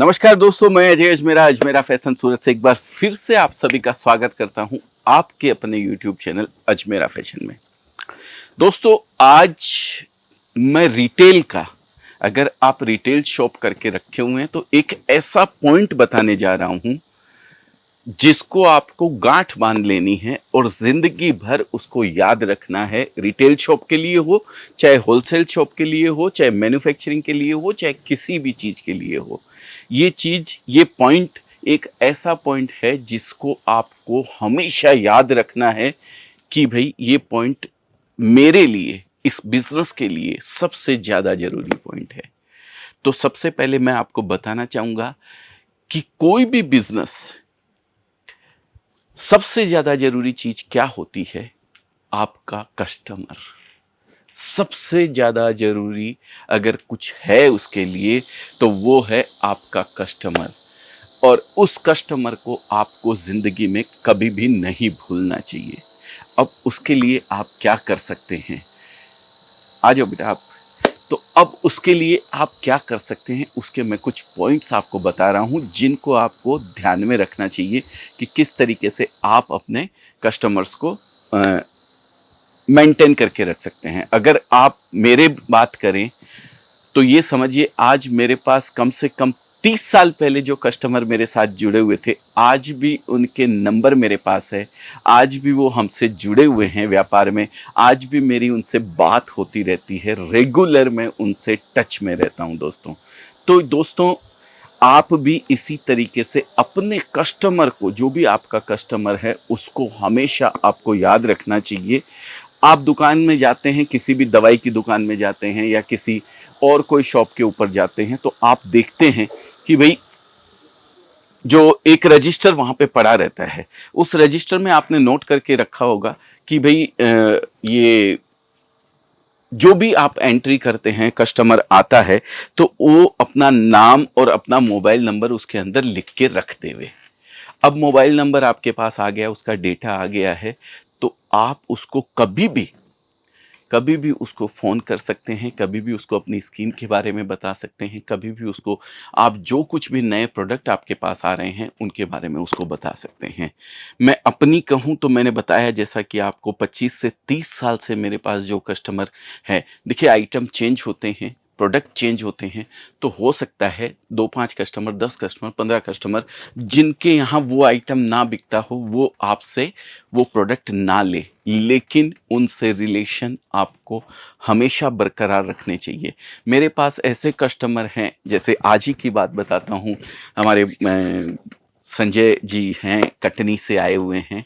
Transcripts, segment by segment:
नमस्कार दोस्तों, मैं अजय अजमेरा अजमेरा फैशन सूरत से एक बार फिर से आप सभी का स्वागत करता हूं आपके अपने यूट्यूब चैनल अजमेरा फैशन में। दोस्तों, आज मैं रिटेल का, अगर आप रिटेल शॉप करके रखे हुए हैं तो एक ऐसा पॉइंट बताने जा रहा हूं जिसको आपको गांठ बांध लेनी है और जिंदगी भर उसको याद रखना है। रिटेल शॉप के लिए हो, चाहे होलसेल शॉप के लिए हो, चाहे मैन्युफैक्चरिंग के लिए हो, चाहे किसी भी चीज के लिए हो, ये पॉइंट एक ऐसा पॉइंट है जिसको आपको हमेशा याद रखना है कि भाई ये पॉइंट मेरे लिए, इस बिजनेस के लिए सबसे ज्यादा जरूरी पॉइंट है। तो सबसे पहले मैं आपको बताना चाहूंगा कि कोई भी बिजनेस, सबसे ज्यादा जरूरी चीज क्या होती है? आपका कस्टमर। सबसे ज्यादा जरूरी अगर कुछ है उसके लिए तो वो है आपका कस्टमर। और उस कस्टमर को आपको जिंदगी में कभी भी नहीं भूलना चाहिए। अब उसके लिए आप क्या कर सकते हैं? आ जाओ बेटा आप। तो अब उसके लिए आप क्या कर सकते हैं, उसके मैं कुछ पॉइंट्स आपको बता रहा हूं जिनको आपको ध्यान में रखना चाहिए कि किस तरीके से आप अपने कस्टमर्स को मेंटेन करके रख सकते हैं। अगर आप मेरे बात करें तो ये समझिए, आज मेरे पास कम से कम 30 साल पहले जो कस्टमर मेरे साथ जुड़े हुए थे, आज भी उनके नंबर मेरे पास है। आज भी वो हमसे जुड़े हुए हैं व्यापार में। आज भी मेरी उनसे बात होती रहती है। रेगुलर मैं उनसे टच में रहता हूं दोस्तों। तो दोस्तों, आप भी इसी तरीके से अपने कस्टमर को, जो भी आपका कस्टमर है, उसको हमेशा आपको याद रखना चाहिए। आप दुकान में जाते हैं, किसी भी दवाई की दुकान में जाते हैं या किसी और कोई शॉप के ऊपर जाते हैं, तो आप देखते हैं कि भाई जो एक रजिस्टर वहां पे पड़ा रहता है, उस रजिस्टर में आपने नोट करके रखा होगा कि भाई ये जो भी आप एंट्री करते हैं, कस्टमर आता है तो वो अपना नाम और अपना मोबाइल नंबर उसके अंदर लिख के रख देवे। अब मोबाइल नंबर आपके पास आ गया, उसका डेटा आ गया है, तो आप उसको कभी भी उसको फ़ोन कर सकते हैं, कभी भी उसको अपनी स्कीम के बारे में बता सकते हैं, कभी भी उसको आप जो कुछ भी नए प्रोडक्ट आपके पास आ रहे हैं, उनके बारे में उसको बता सकते हैं। मैं अपनी कहूँ तो मैंने बताया जैसा कि आपको 25 से 30 साल से मेरे पास जो कस्टमर हैं, देखिए आइटम चेंज होते हैं, प्रोडक्ट चेंज होते हैं, तो हो सकता है 2-5 कस्टमर, 10 कस्टमर, 15 कस्टमर जिनके यहाँ वो आइटम ना बिकता हो, वो आपसे वो प्रोडक्ट ना ले, लेकिन उनसे रिलेशन आपको हमेशा बरकरार रखने चाहिए। मेरे पास ऐसे कस्टमर हैं, जैसे आज ही की बात बताता हूँ। हमारे संजय जी हैं, कटनी से आए हुए हैं।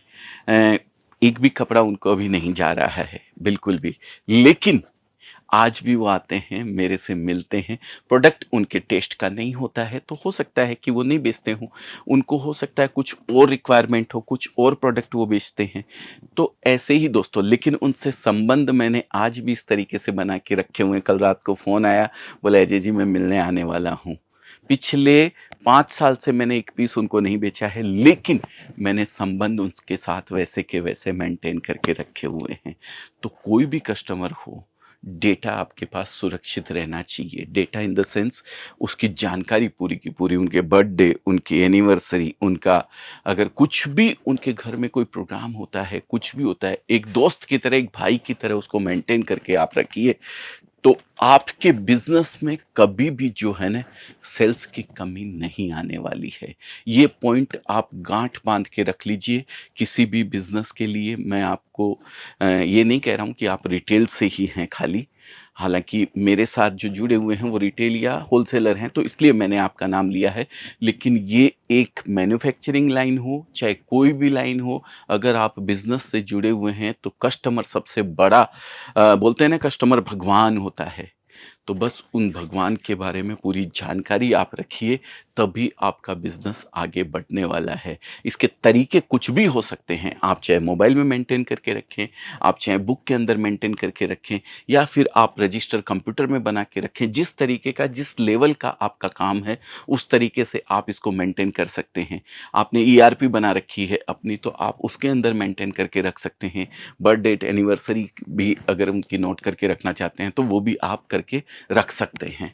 अ, एक भी कपड़ा उनको अभी नहीं जा रहा है, बिल्कुल भी। लेकिन आज भी वो आते हैं, मेरे से मिलते हैं। प्रोडक्ट उनके टेस्ट का नहीं होता है, तो हो सकता है कि वो नहीं बेचते हों। उनको हो सकता है कुछ और रिक्वायरमेंट हो, कुछ और प्रोडक्ट वो बेचते हैं। तो ऐसे ही दोस्तों, लेकिन उनसे संबंध मैंने आज भी इस तरीके से बना के रखे हुए हैं। कल रात को फ़ोन आया, बोला अजय जी मैं मिलने आने वाला हूँ। पिछले 5 साल से मैंने एक पीस उनको नहीं बेचा है, लेकिन मैंने संबंध उनके साथ वैसे के वैसे मेंटेन करके रखे हुए हैं। तो कोई भी कस्टमर हो, डेटा आपके पास सुरक्षित रहना चाहिए। डेटा इन द सेंस, उसकी जानकारी पूरी की पूरी, उनके बर्थडे, उनकी एनिवर्सरी, उनका अगर कुछ भी उनके घर में कोई प्रोग्राम होता है, कुछ भी होता है, एक दोस्त की तरह, एक भाई की तरह उसको मेंटेन करके आप रखिए। तो आपके बिजनेस में कभी भी जो है ना, सेल्स की कमी नहीं आने वाली है। ये पॉइंट आप गांठ बांध के रख लीजिए किसी भी बिजनेस के लिए। मैं आपको ये नहीं कह रहा हूं कि आप रिटेल से ही हैं खाली। हालांकि मेरे साथ जो जुड़े हुए हैं वो रिटेल या होलसेलर हैं, तो इसलिए मैंने आपका नाम लिया है। लेकिन ये एक मैन्युफैक्चरिंग लाइन हो, चाहे कोई भी लाइन हो, अगर आप बिजनेस से जुड़े हुए हैं तो कस्टमर सबसे बड़ा, बोलते हैं ना, कस्टमर भगवान होता है। तो बस उन भगवान के बारे में पूरी जानकारी आप रखिए, तभी आपका बिजनेस आगे बढ़ने वाला है। इसके तरीके कुछ भी हो सकते हैं। आप चाहे मोबाइल में मेंटेन करके रखें, आप चाहे बुक के अंदर मेंटेन करके रखें, या फिर आप रजिस्टर कंप्यूटर में बना के रखें। जिस तरीके का, जिस लेवल का आपका काम है, उस तरीके से आप इसको मेंटेन कर सकते हैं। आपने ईआरपी बना रखी है अपनी, तो आप उसके अंदर मेंटेन करके रख सकते हैं। बर्थ डेट, एनिवर्सरी भी अगर उनकी नोट करके रखना चाहते हैं तो वो भी आप करके रख सकते हैं।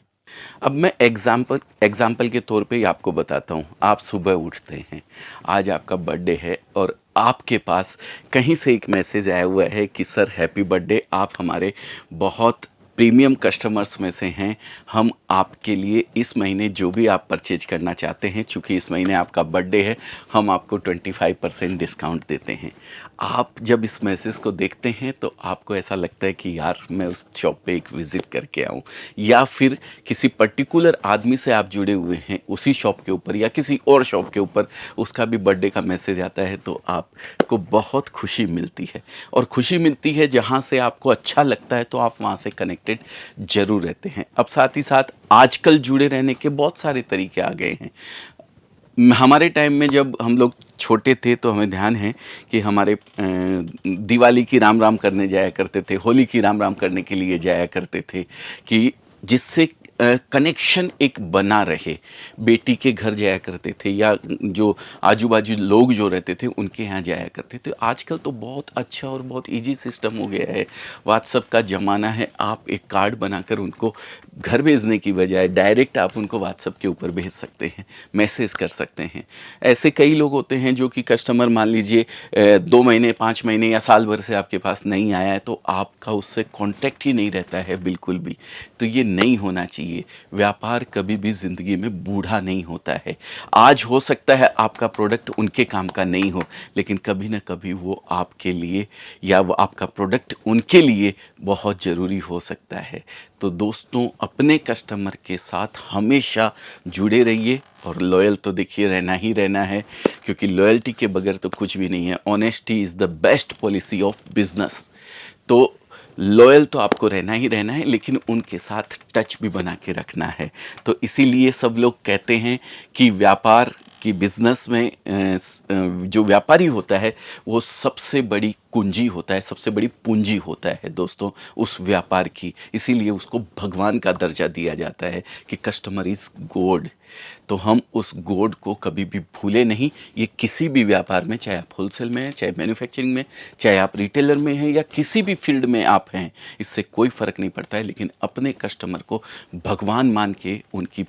अब मैं एग्ज़ाम्पल के तौर पे ही आपको बताता हूँ। आप सुबह उठते हैं, आज आपका बर्थडे है और आपके पास कहीं से एक मैसेज आया हुआ है कि सर हैप्पी बर्थडे, आप हमारे बहुत प्रीमियम कस्टमर्स में से हैं। हम आपके लिए इस महीने जो भी आप परचेज करना चाहते हैं, चूँकि इस महीने आपका बर्थडे है, हम आपको 25% डिस्काउंट देते हैं। आप जब इस मैसेज को देखते हैं तो आपको ऐसा लगता है कि यार मैं उस शॉप पे एक विज़िट करके आऊँ, या फिर किसी पर्टिकुलर आदमी से आप जुड़े हुए हैं उसी शॉप के ऊपर या किसी और शॉप के ऊपर, उसका भी बर्थडे का मैसेज आता है तो आपको बहुत खुशी मिलती है। और खुशी मिलती है जहाँ से आपको अच्छा लगता है तो आप वहाँ से कनेक्टेड ज़रूर रहते हैं। अब साथ ही साथ आजकल जुड़े रहने के बहुत सारे तरीके आ गए हैं। हमारे टाइम में जब हम लोग छोटे थे तो हमें ध्यान है कि हमारे दिवाली की राम राम करने जाया करते थे, होली की राम राम करने के लिए जाया करते थे, कि जिससे कनेक्शन एक बना रहे। बेटी के घर जाया करते थे या जो आजू बाजू लोग जो रहते थे उनके यहाँ जाया करते थे। आजकल तो बहुत अच्छा और बहुत इजी सिस्टम हो गया है। व्हाट्सएप का ज़माना है, आप एक कार्ड बनाकर उनको घर भेजने की बजाय डायरेक्ट आप उनको व्हाट्सएप के ऊपर भेज सकते हैं, मैसेज कर सकते हैं। ऐसे कई लोग होते हैं जो कि कस्टमर मान लीजिए 2 महीने, 5 महीने या साल भर से आपके पास नहीं आया है तो आपका उससे कॉन्टैक्ट ही नहीं रहता है बिल्कुल भी। तो ये नहीं होना चाहिए। व्यापार कभी भी ज़िंदगी में बूढ़ा नहीं होता है। आज हो सकता है आपका प्रोडक्ट उनके काम का नहीं हो, लेकिन कभी न कभी वो आपके लिए या वो आपका प्रोडक्ट उनके लिए बहुत ज़रूरी हो सकता है। तो दोस्तों, अपने कस्टमर के साथ हमेशा जुड़े रहिए और लॉयल तो देखिए रहना ही रहना है, क्योंकि लॉयल्टी के बगैर तो कुछ भी नहीं है। Honesty is the best policy of business. तो लॉयल तो आपको रहना ही रहना है, लेकिन उनके साथ टच भी बना के रखना है। तो इसीलिए सब लोग कहते हैं कि व्यापार कि बिजनेस में जो व्यापारी होता है वो सबसे बड़ी कुंजी होता है, सबसे बड़ी पूंजी होता है दोस्तों उस व्यापार की। इसीलिए उसको भगवान का दर्जा दिया जाता है कि कस्टमर इज़ गॉड। तो हम उस गॉड को कभी भी भूले नहीं। ये किसी भी व्यापार में, चाहे आप होलसेल में हैं, चाहे मैन्युफैक्चरिंग में, चाहे आप रिटेलर में हैं या किसी भी फील्ड में आप हैं, इससे कोई फ़र्क नहीं पड़ता है। लेकिन अपने कस्टमर को भगवान मान के उनकी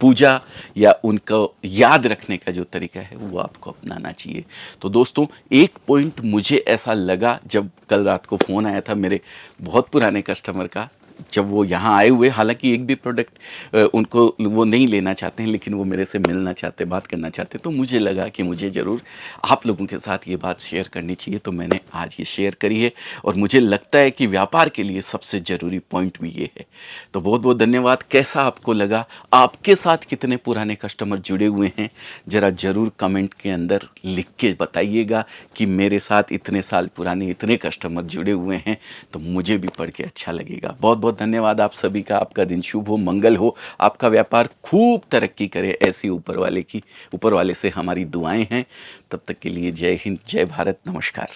पूजा या उनको याद रखने का जो तरीका है वो आपको अपनाना चाहिए। तो दोस्तों, एक पॉइंट मुझे ऐसा लगा जब कल रात को फ़ोन आया था मेरे बहुत पुराने कस्टमर का, जब वो यहाँ आए हुए, हालांकि एक भी प्रोडक्ट उनको वो नहीं लेना चाहते हैं, लेकिन वो मेरे से मिलना चाहते, बात करना चाहते, तो मुझे लगा कि मुझे ज़रूर आप लोगों के साथ ये बात शेयर करनी चाहिए। तो मैंने आज ये शेयर करी है और मुझे लगता है कि व्यापार के लिए सबसे ज़रूरी पॉइंट भी ये है। तो बहुत बहुत धन्यवाद। कैसा आपको लगा? आपके साथ कितने पुराने कस्टमर जुड़े हुए हैं? ज़रा ज़रूर कमेंट के अंदर लिख के बताइएगा कि मेरे साथ इतने साल पुराने इतने कस्टमर जुड़े हुए हैं, तो मुझे भी पढ़ के अच्छा लगेगा। बहुत बहुत धन्यवाद आप सभी का। आपका दिन शुभ हो, मंगल हो, आपका व्यापार खूब तरक्की करे, ऐसी ऊपर वाले से हमारी दुआएं हैं। तब तक के लिए जय हिंद, जय भारत, नमस्कार।